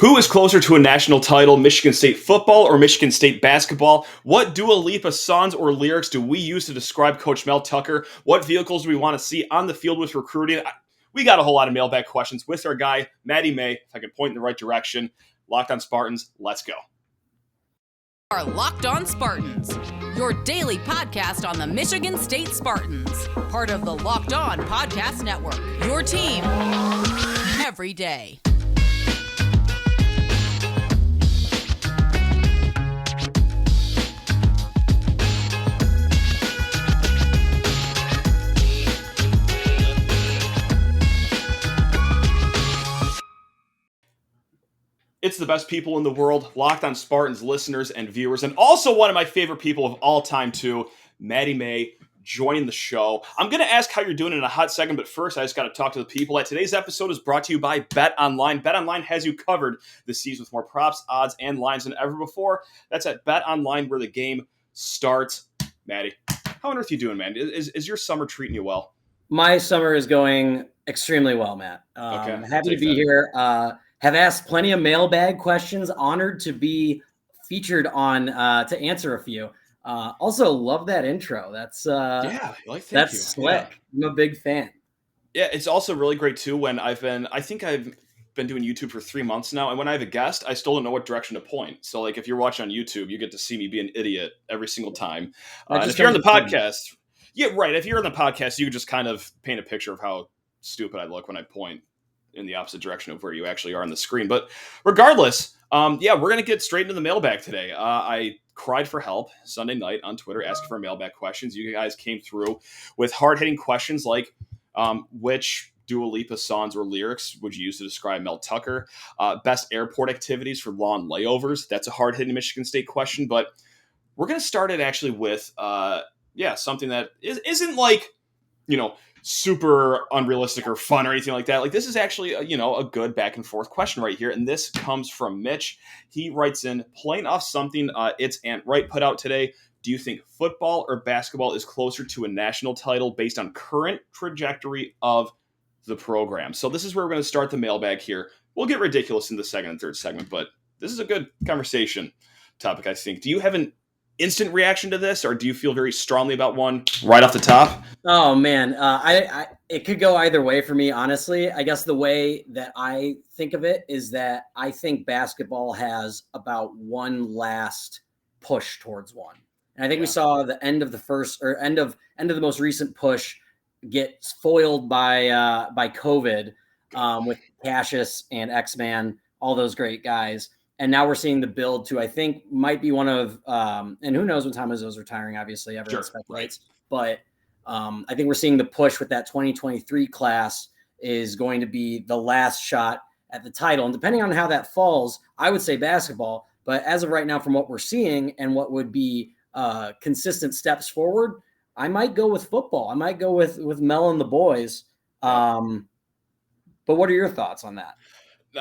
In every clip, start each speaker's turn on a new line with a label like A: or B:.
A: Who is closer to a national title, Michigan State football or Michigan State basketball? What Dua Lipa songs or lyrics do we use to describe Coach Mel Tucker? What vehicles do we want to see on the field with recruiting? We got a whole lot of mailbag questions with our guy, Maddie May. If I could point in the right direction. Locked on Spartans, let's go.
B: Are Locked On Spartans, your daily podcast on the Michigan State Spartans, part of the Locked On Podcast Network, your team every day.
A: It's the best people in the world, Locked On Spartans listeners and viewers, and also one of my favorite people of all time too, Maddie May, joining the show. I'm going to ask how you're doing in a hot second, but first I just got to talk to the people. Today's episode is brought to you by BetOnline. BetOnline has you covered this season with more props, odds, and lines than ever before. That's at BetOnline where the game starts. Maddie, how on earth are you doing, man? Is your summer treating you well?
C: My summer is going extremely well, Matt.
A: Okay,
C: happy to be here. Have asked plenty of mailbag questions. Honored to be featured on to answer a few. Also, love that intro. That's
A: thank you.
C: slick. Yeah. I'm a big fan.
A: Yeah, it's also really great too. When I think I've been doing YouTube for 3 months now, and when I have a guest, I still don't know what direction to point. So, like, if you're watching on YouTube, you get to see me be an idiot every single time. And if you're on the podcast, yeah, right. If you're on the podcast, you can just kind of paint a picture of how stupid I look when I point in the opposite direction of where you actually are on the screen. But regardless, we're going to get straight into the mailbag today. I cried for help Sunday night on Twitter, asking for mailbag questions. You guys came through with hard-hitting questions like which Dua Lipa songs or lyrics would you use to describe Mel Tucker? Best airport activities for long layovers. That's a hard-hitting Michigan State question. But we're going to start it actually with, something that isn't like, super unrealistic or fun or anything like that. Like, this is actually a good back and forth question right here. And this comes from Mitch. He writes in, playing off something it's Ant Wright put out today. Do you think football or basketball is closer to a national title based on current trajectory of the program? So this is where we're going to start the mailbag here. We'll get ridiculous in the second and third segment, but this is a good conversation topic, I think. Do you have an instant reaction to this, or do you feel very strongly about one right off the top?
C: Oh man, it could go either way for me, honestly. I guess the way that I think of it is that I think basketball has about one last push towards one, and I think we saw the end of the first or end of the most recent push get foiled by COVID with Cassius and X-Man, all those great guys. And now we're seeing the build to, I think, might be one of, and who knows when Tom Izzo's retiring, obviously, everyone speculates. Right. But I think we're seeing the push with that 2023 class is going to be the last shot at the title. And depending on how that falls, I would say basketball. But as of right now, from what we're seeing and what would be consistent steps forward, I might go with football. I might go with Mel and the boys. But what are your thoughts on that?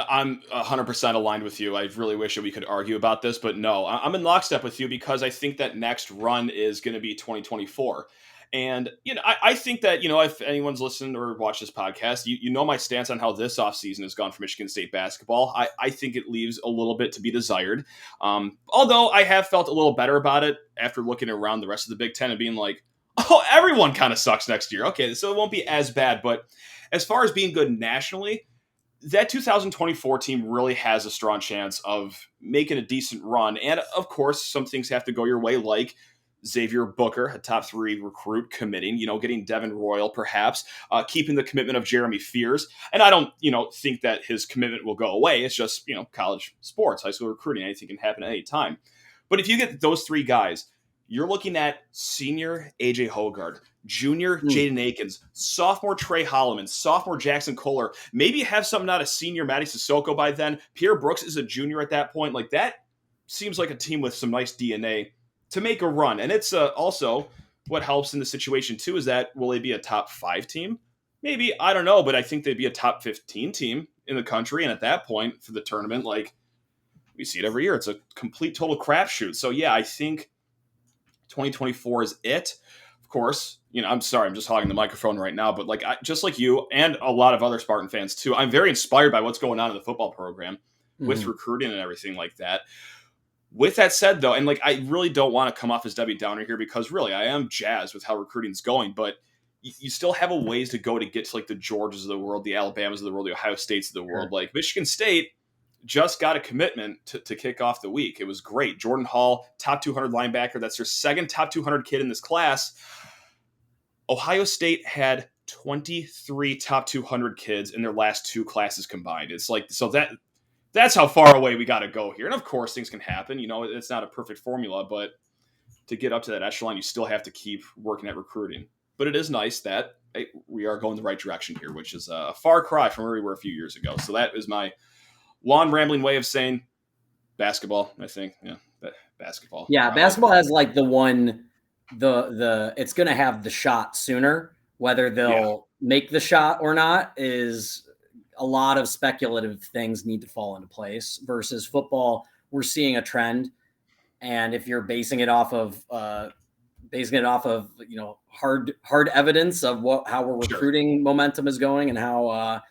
A: I'm 100% aligned with you. I really wish that we could argue about this, but no, I'm in lockstep with you because I think that next run is going to be 2024. And, I think that, if anyone's listened or watched this podcast, you know my stance on how this offseason has gone for Michigan State basketball. I think it leaves a little bit to be desired. Although I have felt a little better about it after looking around the rest of the Big Ten and being like, oh, everyone kind of sucks next year. Okay, so it won't be as bad. But as far as being good nationally, that 2024 team really has a strong chance of making a decent run. And, of course, some things have to go your way, like Xavier Booker, a top 3 recruit, committing, getting Devin Royal, perhaps, keeping the commitment of Jeremy Fears. And I don't, think that his commitment will go away. It's just, college sports, high school recruiting, anything can happen at any time. But if you get those 3 guys, you're looking at senior A.J. Hoggard, junior Jaden Akins, sophomore Trey Holloman, sophomore Jackson Kohler. Maybe have something out of senior Matty Sissoko by then. Pierre Brooks is a junior at that point. Like, that seems like a team with some nice DNA to make a run. And it's also what helps in the situation, too, is that will they be a top 5 team? Maybe. I don't know. But I think they'd be a top 15 team in the country. And at that point for the tournament, like, we see it every year. It's a complete total crapshoot. So, yeah, I think 2024 is it. Of course, I'm sorry, I'm just hogging the microphone right now, but just like you and a lot of other Spartan fans too, I'm very inspired by what's going on in the football program. with recruiting and everything like that. With that said, though, and like I really don't want to come off as Debbie Downer here because really I am jazzed with how recruiting's going, but you still have a ways to go to get to like the Georgias of the world, the Alabamas of the world, the Ohio States of the world.
C: Sure.
A: Like Michigan State just got a commitment to kick off the week. It was great. Jordan Hall, top 200 linebacker. That's their second top 200 kid in this class. Ohio State had 23 top 200 kids in their last two classes combined. It's like, so that's how far away we got to go here. And of course, things can happen. You know, it's not a perfect formula, but to get up to that echelon, you still have to keep working at recruiting. But it is nice that we are going the right direction here, which is a far cry from where we were a few years ago. So that is my long, rambling way of saying basketball, I think. Yeah, basketball.
C: Yeah,
A: probably.
C: basketball has like it's going to have the shot sooner. Whether they'll make the shot or not is a lot of speculative things need to fall into place versus football. We're seeing a trend. And if you're basing it off of, you know, hard evidence of how we're recruiting momentum is going and how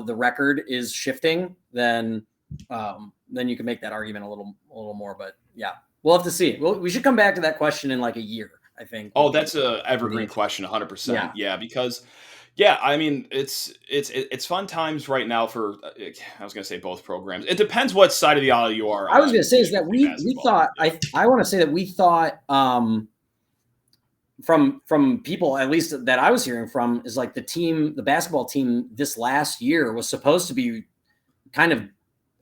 C: the record is shifting, then you can make that argument a little more. But yeah, we'll have to see. We should come back to that question in like a year, I think.
A: Oh, that's a evergreen question, 100%. Yeah, because I mean, it's fun times right now for I was going to say both programs. It depends what side of the aisle you are.
C: I was going to say is that we thought I want to say that we thought from people at least that I was hearing from is like the basketball team this last year was supposed to be kind of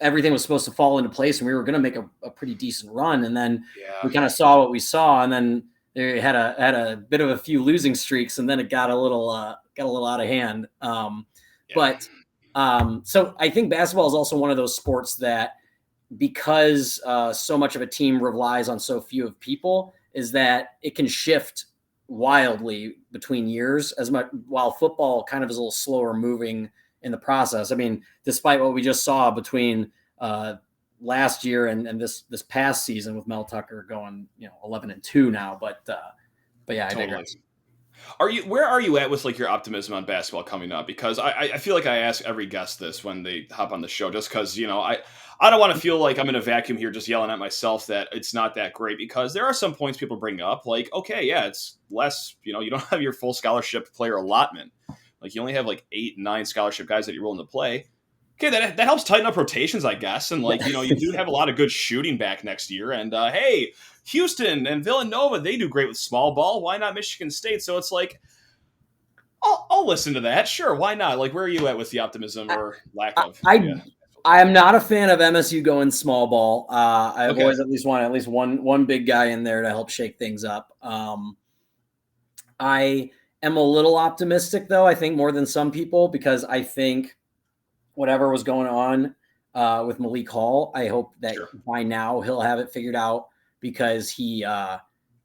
C: everything was supposed to fall into place and we were going to make a pretty decent run, and then we kind of saw what we saw, and then they had a bit of a few losing streaks, and then it got a little out of hand. But so I think basketball is also one of those sports that, because so much of a team relies on so few of people, is that it can shift wildly between years as much, while football kind of is a little slower moving in the process. I mean, despite what we just saw between last year and this past season with Mel Tucker going, 11-2 now, but yeah, I digress.
A: Where are you at with like your optimism on basketball coming up? Because I feel like I ask every guest this when they hop on the show, just because, I don't want to feel like I'm in a vacuum here just yelling at myself that it's not that great, because there are some points people bring up like, okay, yeah, it's less, you don't have your full scholarship player allotment. Like you only have like 8-9 scholarship guys that you're willing to play. Okay, that helps tighten up rotations, I guess. And like, you do have a lot of good shooting back next year. And hey, Houston and Villanova, they do great with small ball. Why not Michigan State? So it's like, I'll listen to that. Sure, why not? Like, where are you at with the optimism or lack of?
C: I am not a fan of MSU going small ball. I've always at least wanted one big guy in there to help shake things up. I am a little optimistic, though, I think more than some people, because I think whatever was going on with Malik Hall, I hope that by now he'll have it figured out, because he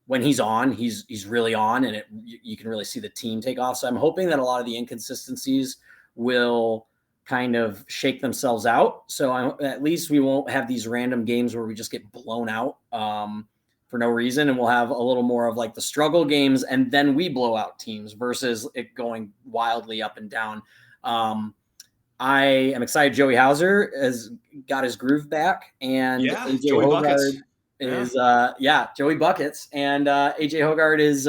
C: when he's on, he's really on, and you can really see the team take off. So I'm hoping that a lot of the inconsistencies will kind of shake themselves out. So at least we won't have these random games where we just get blown out for no reason. And we'll have a little more of like the struggle games, and then we blow out teams versus it going wildly up and down. I am excited. Joey Hauser has got his groove back, and AJ Hogard is Joey Buckets, and AJ Hogard is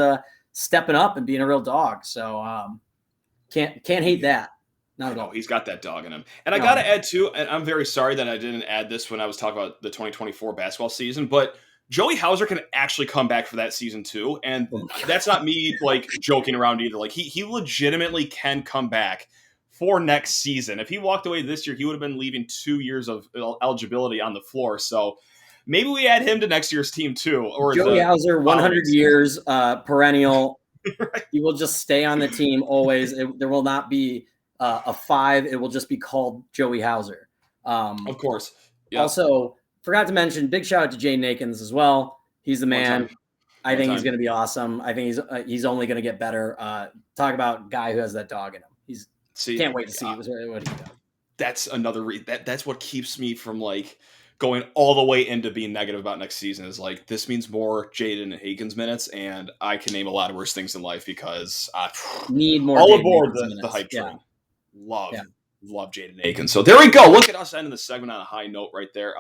C: stepping up and being a real dog. So can't hate that. Not at all.
A: He's got that dog in him. And I got to add too, and I'm very sorry that I didn't add this when I was talking about the 2024 basketball season, but Joey Hauser can actually come back for that season too. And that's not me like joking around either. Like he legitimately can come back for next season. If he walked away this year, he would have been leaving 2 years of eligibility on the floor. So maybe we add him to next year's team too. Or
C: Joey Hauser, 100 years, perennial. Right. He will just stay on the team always. There will not be a 5. It will just be called Joey Hauser.
A: Of course.
C: Yep. Also, forgot to mention, big shout out to Jay Nakins as well. He's the man. I think he's going to be awesome. I think he's only going to get better. Talk about guy who has that dog in him. Can't wait to see what he does.
A: That's another that's what keeps me from like going all the way into being negative about next season, is like, this means more Jaden Hagen's minutes, and I can name a lot of worse things in life because
C: need more.
A: All aboard the hype train. Love Love Jaden Akins. So there we go. Look at us ending the segment on a high note right there.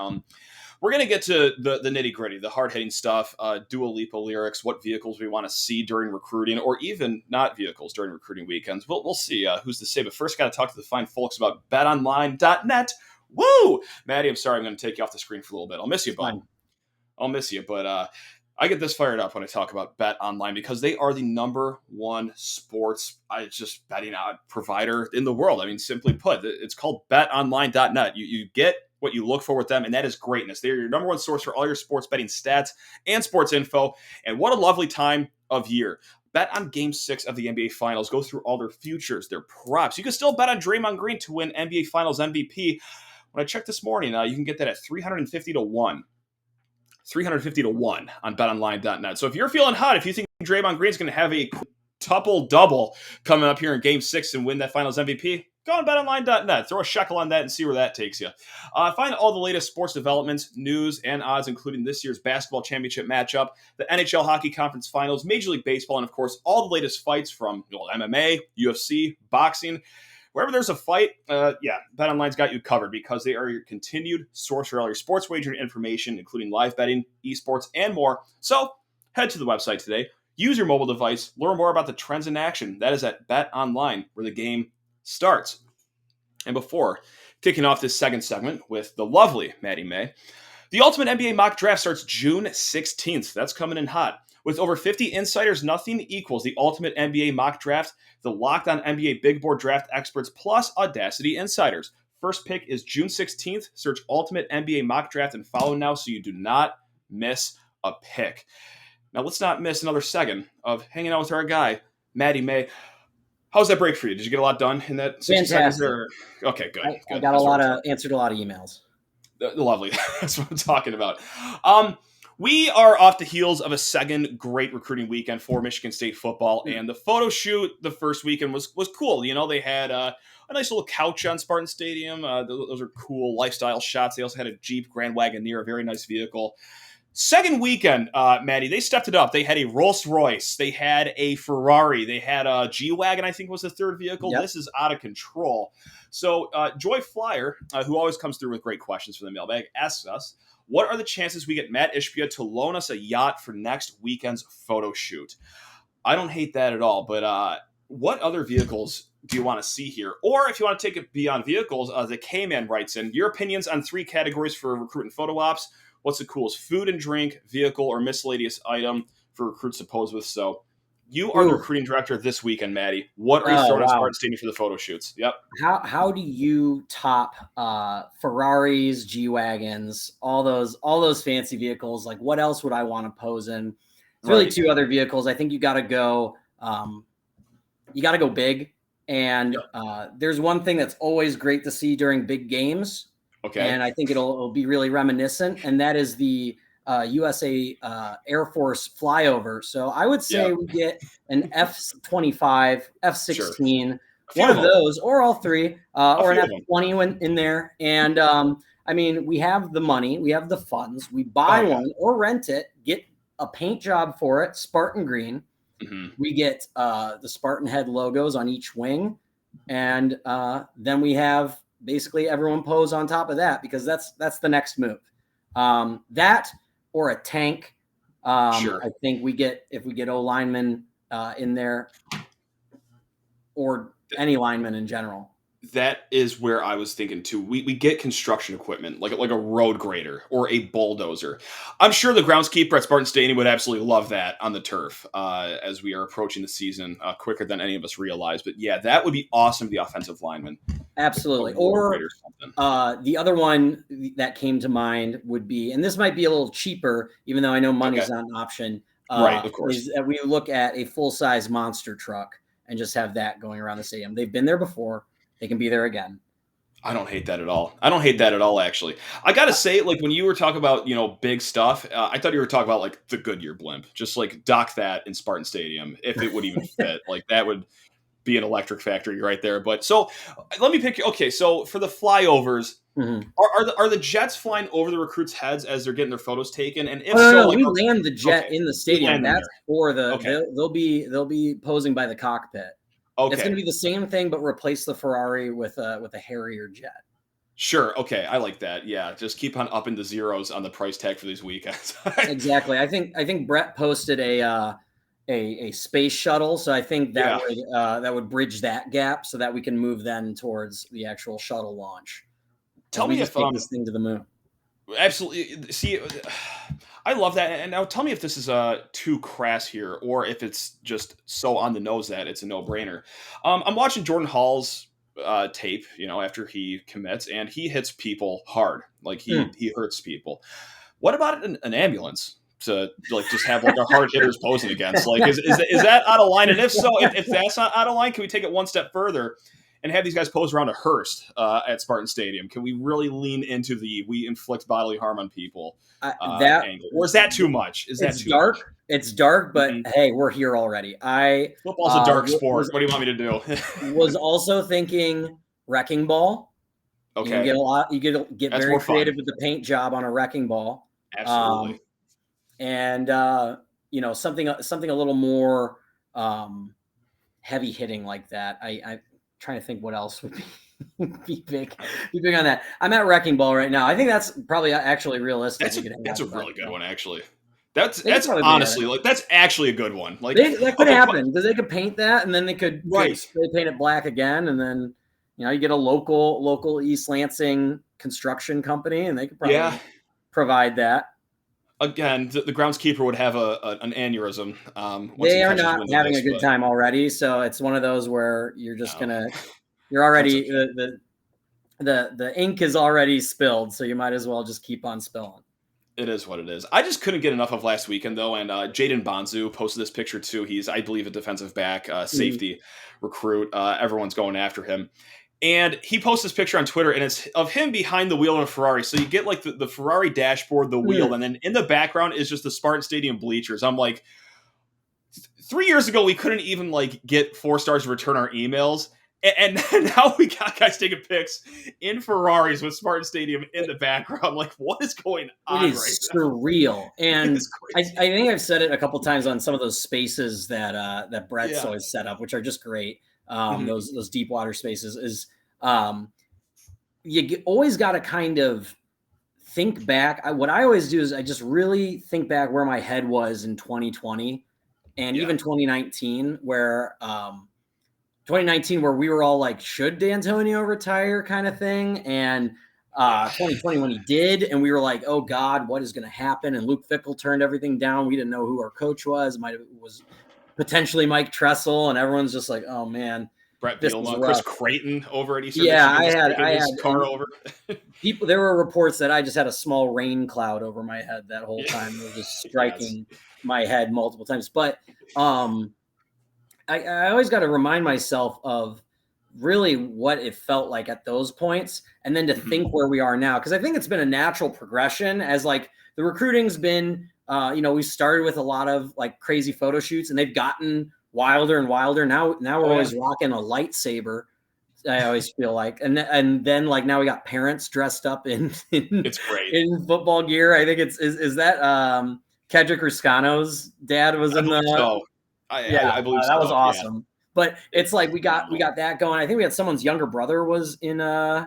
A: We're going to get to the nitty gritty, the hard hitting stuff, Dua Lipa lyrics, what vehicles we want to see during recruiting, or even not vehicles during recruiting weekends. We'll see who's to say. But first, got to talk to the fine folks about betonline.net. Woo! Maddie, I'm sorry, I'm going to take you off the screen for a little bit. I'll miss you, bud. I'll miss you, but I get this fired up when I talk about BetOnline because they are the number one sports betting provider in the world. I mean, simply put, it's called betonline.net. You get what you look for with them, and that is greatness. They're your number one source for all your sports betting stats and sports info. And what a lovely time of year. Bet on Game 6 of the NBA Finals. Go through all their futures, their props. You can still bet on Draymond Green to win NBA Finals MVP. When I checked this morning, you can get that at 350 to 1. 350 to 1 on betonline.net. So if you're feeling hot, if you think Draymond Green's going to have a double coming up here in Game 6 and win that Finals MVP, go on betonline.net. Throw a shekel on that and see where that takes you. Find all the latest sports developments, news, and odds, including this year's basketball championship matchup, the NHL Hockey Conference Finals, Major League Baseball, and, of course, all the latest fights from MMA, UFC, boxing. Wherever there's a fight, BetOnline's got you covered because they are your continued source for all your sports wagering information, including live betting, esports, and more. So head to the website today, use your mobile device, learn more about the trends in action. That is at BetOnline, where the game starts. And before kicking off this second segment with the lovely Maddie May, the Ultimate NBA Mock Draft starts June 16th. That's coming in hot. With over 50 insiders, nothing equals the Ultimate NBA Mock Draft, the Locked On NBA Big Board Draft experts, plus Audacity insiders. First pick is June 16th. Search Ultimate NBA Mock Draft and follow now so you do not miss a pick. Now, let's not miss another second of hanging out with our guy, Maddie May. How's that break for you? Did you get a lot done in that 60 seconds? Okay, good.
C: I got answered a lot of emails.
A: Lovely. That's what I'm talking about. We are off the heels of a second great recruiting weekend for Michigan State football, and the photo shoot the first weekend was cool. You know, they had a nice little couch on Spartan Stadium. Those are cool lifestyle shots. They also had a Jeep Grand Wagoneer, a very nice vehicle. Second weekend, Maddie, they stepped it up. They had a Rolls Royce. They had a Ferrari. They had a G-Wagon, I think was the third vehicle. Yep. This is out of control. So Joy Flyer, who always comes through with great questions for the mailbag, asks us, what are the chances we get Matt Ishbia to loan us a yacht for next weekend's photo shoot? I don't hate that at all, but what other vehicles do you want to see here? Or if you want to take it beyond vehicles, the K-Man writes in, your opinions on 3 categories for recruiting photo ops. What's the coolest food and drink, vehicle, or miscellaneous item for recruits to pose with? So you are the recruiting director this weekend, Maddie. What are you throwing at Spartan Stadium for the photo shoots? Yep.
C: How do you top Ferraris, G-Wagons, all those fancy vehicles? Like, what else would I want to pose in? It's really 2 other vehicles. I think you got to go big. And there's one thing that's always great to see during big games.
A: Okay.
C: And I think it'll be really reminiscent, and that is the USA Air Force flyover. So I would say we get an F-25, F-16, one of those, or all 3, or an F-20 in there. And I mean, we have the money, we have the funds, we buy one or rent it, get a paint job for it, Spartan green. Mm-hmm. We get the Spartan head logos on each wing, and then we have basically everyone pose on top of that, because that's the next move. That or a tank.
A: Sure.
C: I think if we get O linemen in there, or any lineman in general.
A: That is where I was thinking too. We get construction equipment like a road grader or a bulldozer. I'm sure the groundskeeper at Spartan Stadium would absolutely love that on the turf as we are approaching the season quicker than any of us realize. But yeah, that would be awesome. The offensive lineman.
C: Absolutely. Or the other one that came to mind would be, and this might be a little cheaper, even though I know money's not an option.
A: Right, of course.
C: Is that we look at a full-size monster truck and just have that going around the stadium. They've been there before. They can be there again.
A: I don't hate that at all. Actually. I got to say, like, when you were talking about, big stuff, I thought you were talking about, like, the Goodyear blimp. Just, like, dock that in Spartan Stadium, if it would even fit. Like, that would be an electric factory right there. But, so, let me pick – okay, so for the flyovers, are the jets flying over the recruits' heads as they're getting their photos taken? And if
C: no, we land the jet in the stadium. That's for the they'll be posing by the cockpit. It's going to
A: Okay.
C: be the same thing, but replace the Ferrari with a Harrier jet.
A: Sure. Okay. I like that. Yeah. Just keep on upping the zeros on the price tag for these weekends.
C: Exactly. I think Brett posted a space shuttle, so I think
A: Yeah.
C: that would bridge that gap so that we can move then towards the actual shuttle launch as
A: Tell
C: we
A: me
C: just
A: if
C: take this thing to the moon.
A: absolutely see. I love that. And now tell me if this is too crass here, or if it's just so on the nose that it's a no brainer. I'm watching Jordan Hall's tape, after he commits, and he hits people hard, like
C: Hmm.
A: he hurts people. What about an ambulance to like just have like our hard hitters posing against? Like, is that out of line? And if so, if that's not out of line, can we take it one step further and have these guys pose around a hearse at Spartan Stadium? Can we really lean into the we inflict bodily harm on people
C: That
A: angle, or is that too much? Is that
C: it's
A: too much?
C: dark. It's dark, but
A: Mhm.
C: hey, we're here already. I
A: Football's a dark sport.
C: was
A: What do you want me to do?
C: was also thinking wrecking ball. You can
A: Okay,
C: get a lot. You get
A: that's
C: very
A: more fun.
C: creative with the paint job on a wrecking ball.
A: Absolutely.
C: And something a little more heavy hitting like that. I'm trying to think what else would be big on that. I'm at wrecking ball right now. I think that's probably actually realistic.
A: That's
C: we
A: a
C: could
A: that's a
C: have, but,
A: really good one, actually. That's
C: they could
A: that's
C: probably be at it.
A: honestly like that's actually a good one. Like,
C: That could
A: okay,
C: happen because they could paint that, and then they could
A: right.
C: spray paint it black again, and then you get a local East Lansing construction company, and they could
A: Yeah.
C: probably provide that.
A: Again, the groundskeeper would have an aneurysm once he
C: They are
A: catches
C: not
A: wind of
C: having
A: this.
C: a good
A: But
C: time already, so it's one of those where you're just
A: no,
C: you're
A: that's
C: already
A: okay.
C: the ink is already spilled, so you might as well just keep on spilling.
A: It is what it is. I just couldn't get enough of last weekend though, and Jaden Bonzu posted this picture too. He's, I believe, a defensive back,
C: Mhm.
A: safety recruit. Everyone's going after him. And he posts this picture on Twitter, and it's of him behind the wheel of a Ferrari. So you get like the Ferrari dashboard, the wheel,
C: Mm.
A: and then in the background is just the Spartan Stadium bleachers. I'm like, 3 years ago we couldn't even like get 4 stars to return our emails, and now we got guys taking pics in Ferraris with Spartan Stadium in the background. Like, what is going
C: It
A: on right
C: is
A: now?
C: surreal,
A: It
C: and
A: is
C: I
A: crazy.
C: think I've said it a couple times on some of those spaces that Brett's
A: Yeah.
C: always set up, which are just great.
A: Mhm.
C: Those deep water spaces is um, always got to kind of think back. What I always do is I just really think back where my head was in 2020 and
A: Yeah.
C: even 2019, where 2019 where we were all like, should D'Antonio retire kind of thing, and
A: Yeah.
C: 2020 when he did, and we were like, oh God, what is going to happen? And Luke Fickell turned everything down. We didn't know who our coach was. It was potentially Mike Tressel, and everyone's just like, oh man,
A: Brett
C: this is
A: Bielema, Chris
C: rough.
A: Creighton over at Eastern
C: Yeah,
A: Michigan, just taking
C: I had,
A: his car
C: and
A: over.
C: people. There were reports that I just had a small rain cloud over my head that whole
A: Yeah.
C: time. It was just
A: Yes.
C: striking my head multiple times. But I always got to remind myself of really what it felt like at those points, and then to
A: Mhm.
C: think where we are now, because I think it's been a natural progression as like the recruiting's been. We started with a lot of like crazy photo shoots, and they've gotten wilder and wilder. Now we're
A: Oh yeah.
C: always rocking a lightsaber. I always feel like, and then like now we got parents dressed up in
A: It's great.
C: in football gear. I think is that Kedrick Ruscano's dad was
A: I
C: in
A: believe
C: the.
A: so.
C: Yeah,
A: I believe
C: that was
A: so. Yeah.
C: awesome. But it's like we got
A: Phenomenal.
C: that going. I think we had someone's younger brother was in
A: Yeah.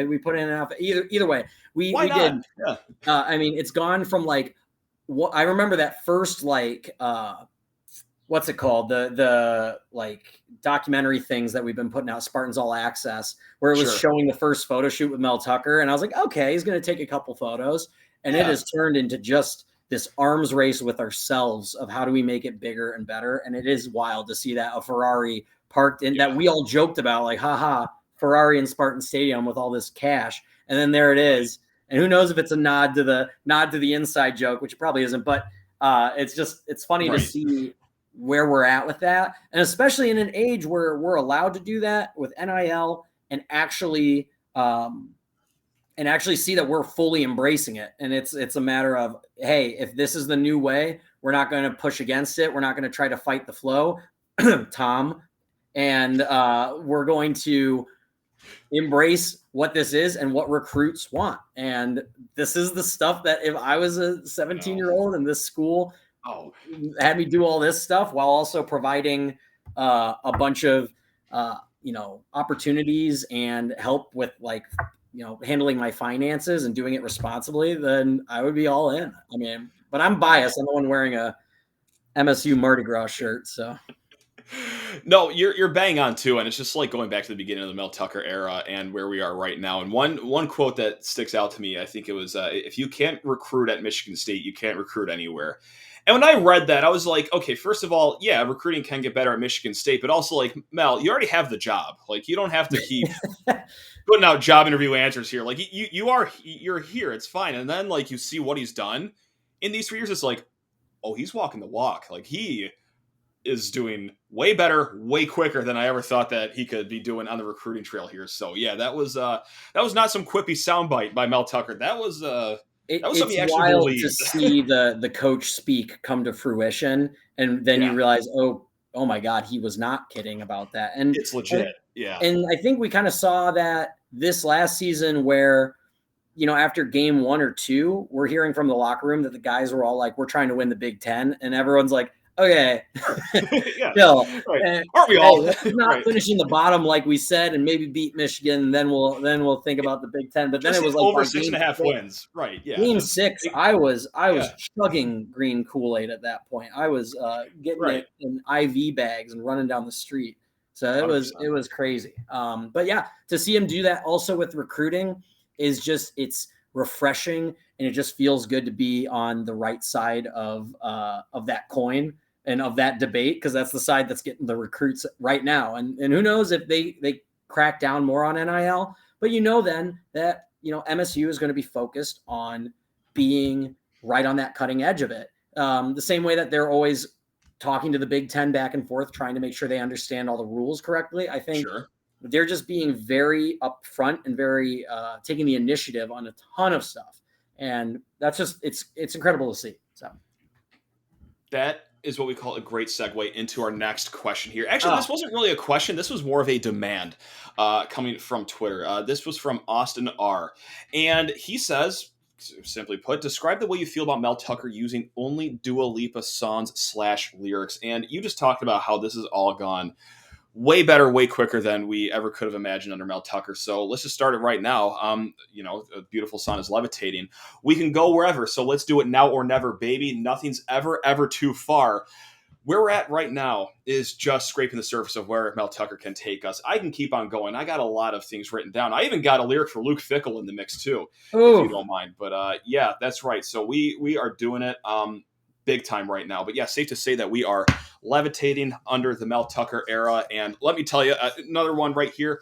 C: we put in an outfit. Either way,
A: Why
C: we
A: not?
C: did.
A: Yeah.
C: I mean, it's gone from like what I remember that first like what's it called, the like documentary things that we've been putting out, Spartans All Access, where it was
A: Sure.
C: showing the first photo shoot with Mel Tucker, and I was like, okay, he's going to take a couple photos, and it
A: Yeah.
C: has turned into just this arms race with ourselves of how do we make it bigger and better. And it is wild to see that a Ferrari parked in that we all joked about, like, haha, Ferrari in Spartan Stadium with all this cash. And then there it is. And who knows if it's a nod to the inside joke, which it probably isn't, but it's funny to see where we're at with that. And especially in an age where we're allowed to do that with NIL and actually see that we're fully embracing it. And it's a matter of, hey, if this is the new way, we're not going to push against it. We're not going to try to fight the flow, Tom. And we're going to embrace what this is and what recruits want. And this is the stuff that if I was a 17-year-old in this school, had me do all this stuff while also providing a bunch of opportunities and help with handling my finances and doing it responsibly, then I would be all in. I mean, but I'm biased. I'm the one wearing a MSU Mardi Gras shirt, so.
A: No, you're bang on too, and it's just like going back to the beginning of the Mel Tucker era and where we are right now. And one quote that sticks out to me, I think it was, "If you can't recruit at Michigan State, you can't recruit anywhere." And when I read that, I was like, okay, first of all, yeah, recruiting can get better at Michigan State, but also like Mel, you already have the job. Like you don't have to keep putting out job interview answers here. Like you're here, it's fine. And then like you see what he's done in these 3 years, it's like, oh, he's walking the walk. Like he is doing way better, way quicker than I ever thought that he could be doing on the recruiting trail here. So yeah, that was not some quippy soundbite by Mel Tucker. That was something he
C: it's
A: actually
C: wild
A: believed.
C: to see the coach speak come to fruition, and then you realize, oh my God, he was not kidding about that, and
A: it's legit. Yeah,
C: and I think we kind of saw that this last season where, after game 1 or 2, we're hearing from the locker room that the guys were all like, we're trying to win the Big Ten, and everyone's like, okay,
A: yeah,
C: Bill,
A: right. Aren't we all?
C: Let's not
A: right.
C: finishing the bottom like we said, and maybe beat Michigan, and then we'll think about the Big Ten. But then
A: Just
C: it was like
A: over 6.5 wins, right? Yeah,
C: game 6. I was chugging green Kool-Aid at that point. I was getting it in IV bags and running down the street. So it
A: 100%.
C: was crazy. But yeah, to see him do that also with recruiting is just, it's refreshing, and it just feels good to be on the right side of that coin and of that debate, because that's the side that's getting the recruits right now. And who knows if they crack down more on NIL, but then that, MSU is going to be focused on being right on that cutting edge of it. The same way that they're always talking to the Big Ten back and forth, trying to make sure they understand all the rules correctly. I think they're just being very upfront and very taking the initiative on a ton of stuff. And that's just, it's incredible to see. So
A: that is what we call a great segue into our next question here. Actually, this wasn't really a question. This was more of a demand coming from Twitter. This was from Austin R. And he says, simply put, describe the way you feel about Mel Tucker using only Dua Lipa songs / lyrics. And you just talked about how this has all gone way better, way quicker than we ever could have imagined under Mel Tucker. So let's just start it right now. A beautiful song is levitating. We can go wherever. So let's do it now or never, baby. Nothing's ever too far. Where we're at right now is just scraping the surface of where Mel Tucker can take us. I can keep on going. I got a lot of things written down. I even got a lyric for Luke Fickle in the mix too, if you don't mind. But yeah, that's right. So we are doing it big time right now. But yeah, safe to say that we are levitating under the Mel Tucker era. And let me tell you, another one right here.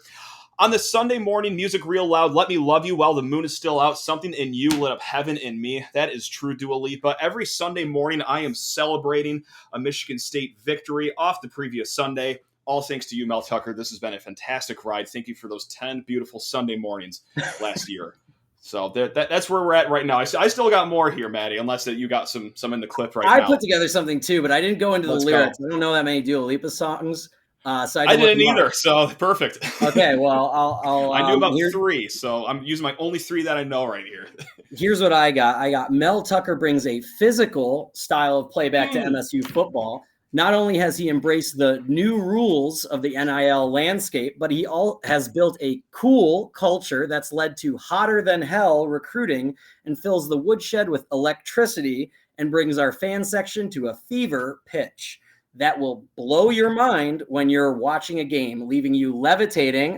A: On this Sunday morning, music real loud, let me love you while the moon is still out. Something in you lit up heaven in me. That is true, Dua Lipa. Every Sunday morning, I am celebrating a Michigan State victory off the previous Sunday. All thanks to you, Mel Tucker. This has been a fantastic ride. Thank you for those 10 beautiful Sunday mornings last year. So that's where we're at right now. I still got more here, Maddie, unless that you got some in the clip now.
C: I put together something too, but I didn't go into the lyrics. I don't know that many Dua Lipa songs. So
A: I didn't either, so perfect.
C: Okay, well, I'll
A: I knew about 3, so I'm using my only 3 that I know right here.
C: Here's what I got. I got Mel Tucker brings a physical style of play back to MSU football. Not only has he embraced the new rules of the NIL landscape, but he has built a cool culture that's led to hotter than hell recruiting and fills the woodshed with electricity and brings our fan section to a fever pitch that will blow your mind when you're watching a game, leaving you levitating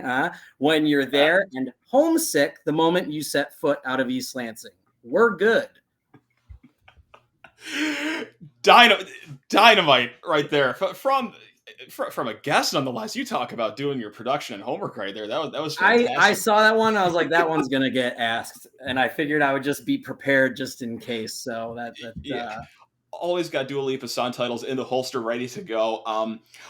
C: when you're there and homesick the moment you set foot out of East Lansing. We're good.
A: Dynamite right there from a guest, nonetheless. You talk about doing your production and homework right there. That was fantastic.
C: I saw that one. I was like, that one's gonna get asked, and I figured I would just be prepared just in case. So
A: always got Dua Lipa song titles in the holster ready to go.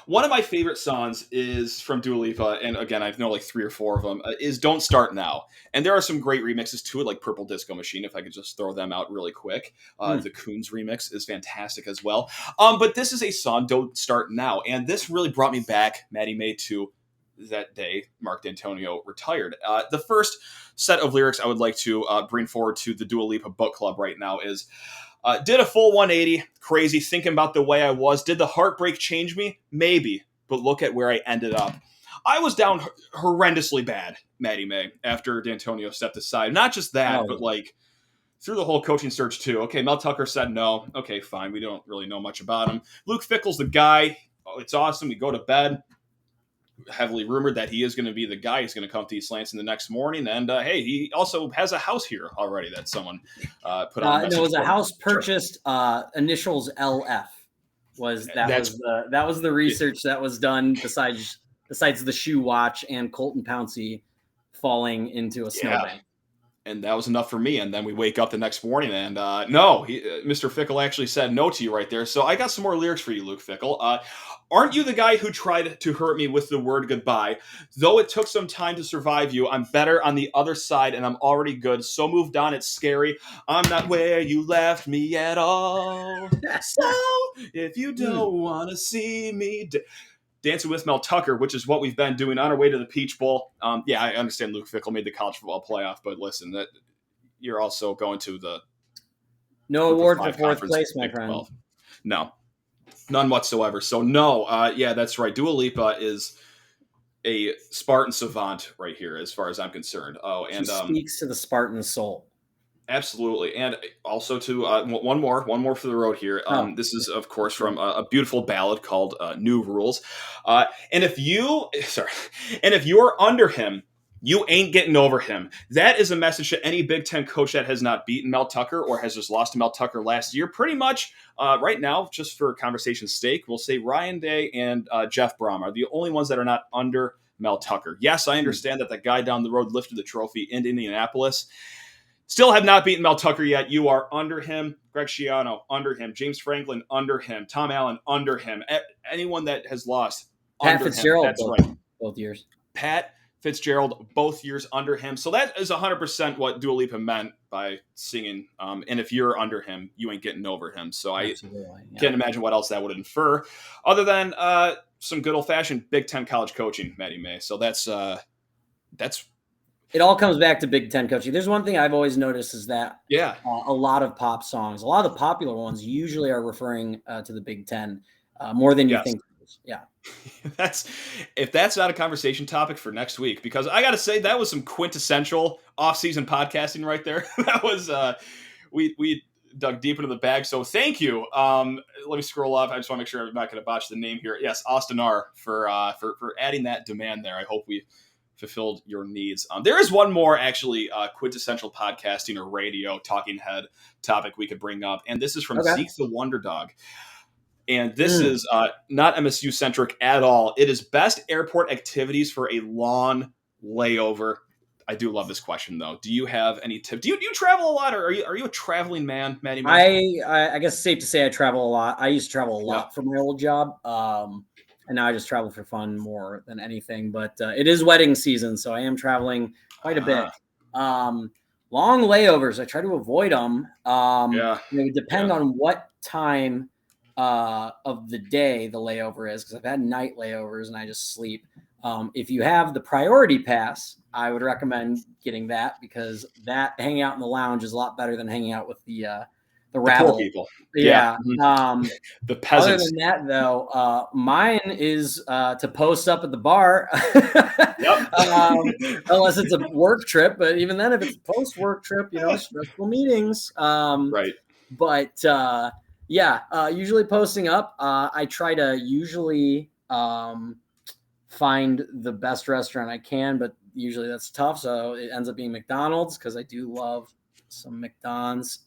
A: One of my favorite songs is from Dua Lipa, and again, I know like 3 or 4 of them, is Don't Start Now. And there are some great remixes to it, like Purple Disco Machine, if I could just throw them out really quick. The Coons remix is fantastic as well. But this is a song, Don't Start Now. And this really brought me back, Maddie May, to that day Mark D'Antonio retired. The first set of lyrics I would like to bring forward to the Dua Lipa book club right now is, did a full 180, crazy, thinking about the way I was. Did the heartbreak change me? Maybe. but look at where I ended up. I was down horrendously bad, Maddie May, after D'Antonio stepped aside. Not just that, but like through the whole coaching search too. Okay, Mel Tucker said no. Okay, fine. We don't really know much about him. Luke Fickell's the guy. Oh, it's awesome. We go to bed. Heavily rumored that he is going to be the guy. He's going to come to East Lansing the next morning. And hey, he also has a house here already that someone put on.
C: It was a house purchased. Initials LF that was the research that was done. Besides the shoe watch and Colton Pouncey falling into a snowbank.
A: And that was enough for me. And then we wake up the next morning and no, Mr. Fickell actually said no to you right there. So I got some more lyrics for you, Luke Fickell. Aren't you the guy who tried to hurt me with the word goodbye? Though it took some time to survive you, I'm better on the other side and I'm already good. So moved on, it's scary. I'm not where you left me at all. So if you don't want to see me... Dancing with Mel Tucker, which is what we've been doing on our way to the Peach Bowl. Yeah, I understand Luke Fickell made the college football playoff, but listen, that you're also going to the
C: award for fourth place, my friend.
A: 12. No, none whatsoever. So no, yeah, that's right. Dua Lipa is a Spartan savant right here, as far as I'm concerned. Oh, and
C: she speaks to the Spartan soul.
A: Absolutely. And also to one more for the road here. This is, of course, from a beautiful ballad called New Rules. And if you are under him, you ain't getting over him. That is a message to any Big Ten coach that has not beaten Mel Tucker or has just lost to Mel Tucker last year. Pretty much right now, just for conversation's sake, we'll say Ryan Day and Jeff Brom are the only ones that are not under Mel Tucker. Yes, I understand that the guy down the road lifted the trophy in Indianapolis. Still have not beaten Mel Tucker yet. You are under him. Greg Schiano, under him. James Franklin, under him. Tom Allen, under him. Anyone that has lost,
C: Pat Fitzgerald,
A: him. That's right.
C: Both years.
A: Pat Fitzgerald, both years under him. So that is 100% what Dua Lipa meant by singing. And if you're under him, you ain't getting over him. So I can't imagine what else that would infer, other than some good old-fashioned Big Ten college coaching, Maddie May. So that's
C: it all comes back to Big Ten coaching. There's one thing I've always noticed is that a lot of pop songs, a lot of the popular ones usually are referring to the Big Ten more than you think. Yeah.
A: If that's not a conversation topic for next week, because I got to say that was some quintessential off-season podcasting right there. That was we dug deep into the bag. So thank you. Let me scroll up. I just want to make sure I'm not going to botch the name here. Yes, Austin R for adding that demand there. I hope we fulfilled your needs. There is one more actually quintessential podcasting or radio talking head topic we could bring up, and this is from Zeke the Wonder Dog. And this is not MSU centric at all. It is best airport activities for a long layover. I do love this question though. Do you have any tips? Do you travel a lot, or are you a traveling man, Maddie?
C: I guess it's safe to say I travel a lot. I used to travel a lot for my old job. And now I just travel for fun more than anything. But it is wedding season, so I am traveling quite a bit. Long layovers, I try to avoid them. It depends on what time of the day the layover is, because I've had night layovers and I just sleep. If you have the priority pass, I would recommend getting that, because that hanging out in the lounge is a lot better than hanging out with the rabble.
A: Poor people.
C: Yeah.
A: The peasants.
C: Other than that, though, mine is to post up at the bar. Unless it's a work trip. But even then, if it's a post-work trip, stressful meetings.
A: Right.
C: But, usually posting up. I try to usually find the best restaurant I can, but usually that's tough. So it ends up being McDonald's, because I do love some McDonald's.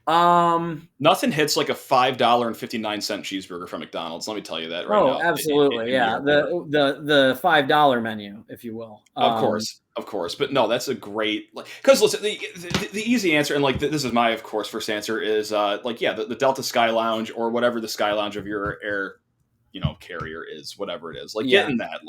A: Nothing hits like a $5.59 cheeseburger from McDonald's. Let me tell you that right now.
C: Oh, absolutely. The $5 menu, if you will.
A: Of course. But no, that's a great, because listen, the easy answer, and this is my, of course, first answer is the Delta Sky Lounge, or whatever the Sky Lounge of your air carrier is, whatever it is, getting that.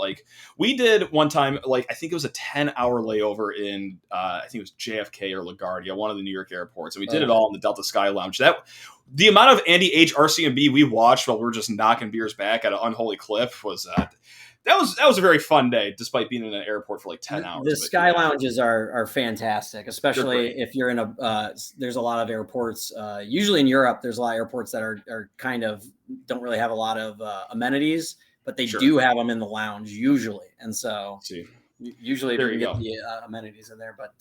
A: We did one time, I think it was a 10-hour layover in I think it was JFK or LaGuardia, one of the New York airports, and we did it all in the Delta Sky Lounge. That the amount of Andy H. RCMB we watched while we were just knocking beers back at an unholy cliff was that was a very fun day, despite being in an airport for like 10 hours.
C: The sky lounges are fantastic, especially if you're in there's a lot of airports, usually in Europe, there's a lot of airports that are kind of don't really have a lot of amenities, but they do have them in the lounge usually. And so usually you get the amenities in there, but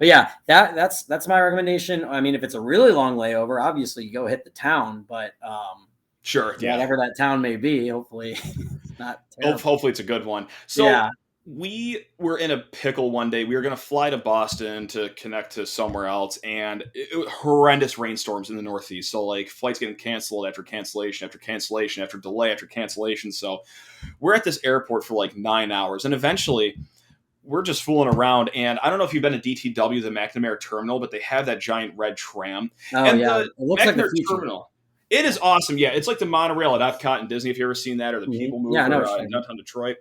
C: yeah, that's my recommendation. I mean, if it's a really long layover, obviously you go hit the town, but whatever that town may be, hopefully it's not terrible.
A: Hopefully it's a good one. So we were in a pickle one day. We were going to fly to Boston to connect to somewhere else, and it was horrendous rainstorms in the Northeast. So like flights getting canceled after cancellation after cancellation after delay after cancellation. So we're at this airport for like 9 hours, and eventually we're just fooling around. And I don't know if you've been to DTW, the McNamara terminal, but they have that giant red tram.
C: It looks like the future.
A: Terminal. It is awesome. Yeah, it's like the monorail at Epcot and Disney, if you've ever seen that, or the People Mover in downtown Detroit.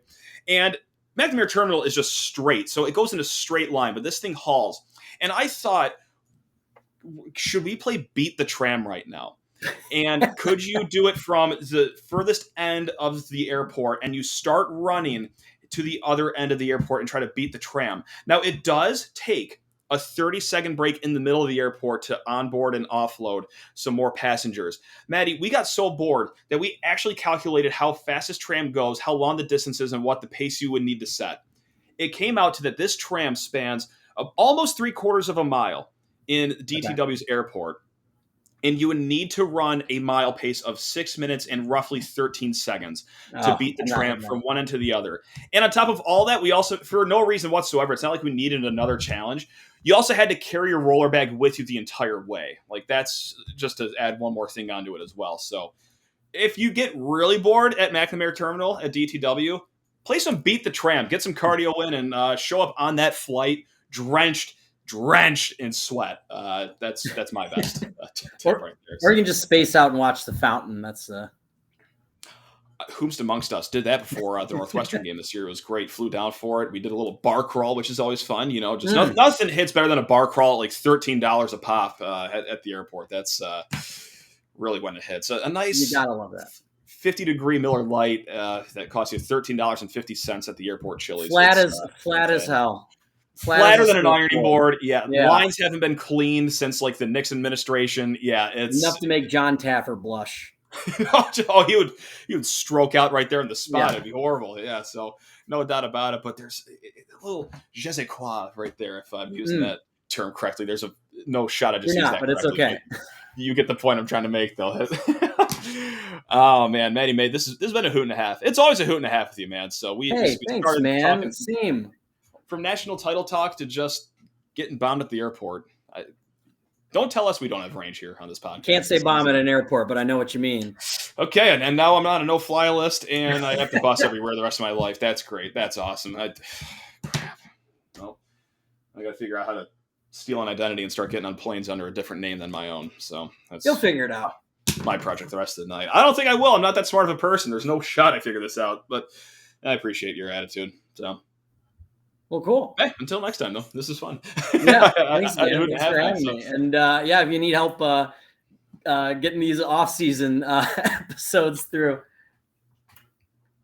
A: And McNamara Terminal is just straight. So it goes in a straight line, but this thing hauls. And I thought, should we play Beat the Tram right now? And could you do it from the furthest end of the airport and you start running to the other end of the airport and try to beat the tram? Now, it does take a 30-second break in the middle of the airport to onboard and offload some more passengers. Maddie, we got so bored that we actually calculated how fast this tram goes, how long the distance is, and what the pace you would need to set. It came out to that this tram spans almost 3/4 of a mile in DTW's airport, and you would need to run a mile pace of 6 minutes and roughly 13 seconds to beat the tram from one end to the other. And on top of all that, we also, for no reason whatsoever, it's not like we needed another challenge, you also had to carry your roller bag with you the entire way. Like, that's just to add one more thing onto it as well. So if you get really bored at McNamara Terminal at DTW, play some Beat the Tram, get some cardio in, and show up on that flight drenched in sweat. That's my best tip right there.
C: Or you can just space out and watch the fountain. That's
A: Whomst amongst us did that before the Northwestern game this year. It was great. Flew down for it. We did a little bar crawl, which is always fun. You know, just nothing hits better than a bar crawl at like $13 a pop at the airport. That's really when it hits. A nice,
C: you gotta love that
A: 50-degree Miller Lite that costs you $13.50 at the airport Chili's.
C: Flat as hell.
A: Flatter than an ironing board. Yeah. Lines haven't been cleaned since like the Nixon administration. Yeah, it's
C: enough to make John Taffer blush.
A: Oh, he would stroke out right there in the spot. It'd be horrible. Yeah, so no doubt about it. But there's a little je sais quoi right there, if I'm using that term correctly. There's no shot I just used that
C: but it's
A: correctly.
C: okay.
A: You get the point I'm trying to make, though. Oh man, Maddie, this has been a hoot and a half. It's always a hoot and a half with you, man. So we
C: thanks, man. Same.
A: From national title talk to just getting bombed at the airport. Don't tell us we don't have range here on this podcast.
C: Can't say bomb at an airport, but I know what you mean.
A: Okay, and now I'm on a no-fly list, and I have to bus everywhere the rest of my life. That's great. That's awesome. Well, I got to figure out how to steal an identity and start getting on planes under a different name than my own. So
C: you'll figure it out.
A: My project the rest of the night. I don't think I will. I'm not that smart of a person. There's no shot I figure this out, but I appreciate your attitude. So.
C: Well, cool.
A: Hey, until next time, though. This is fun.
C: Yeah, thanks, man. Thanks for having me. And if you need help getting these off-season episodes through,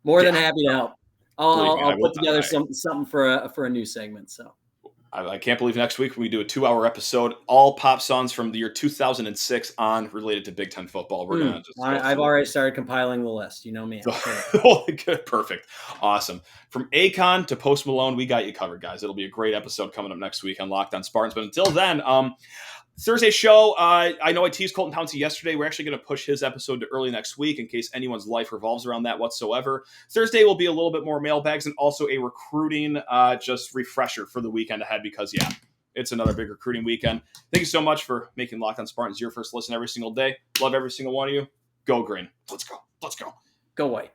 C: more than happy to help. I'll put together something for a new segment. So
A: I can't believe next week we do a 2-hour episode, all pop songs from the year 2006 on related to Big Ten football. We're gonna just
C: I've already started compiling the list. You know me.
A: Good, perfect, awesome. From Akon to Post Malone, we got you covered, guys. It'll be a great episode coming up next week on Locked On Spartans. But until then, Thursday show, I know I teased Colton Townsend yesterday. We're actually going to push his episode to early next week in case anyone's life revolves around that whatsoever. Thursday will be a little bit more mailbags and also a recruiting just refresher for the weekend ahead because, it's another big recruiting weekend. Thank you so much for making Locked On Spartans your first listen every single day. Love every single one of you. Go green. Let's go.
C: Go white.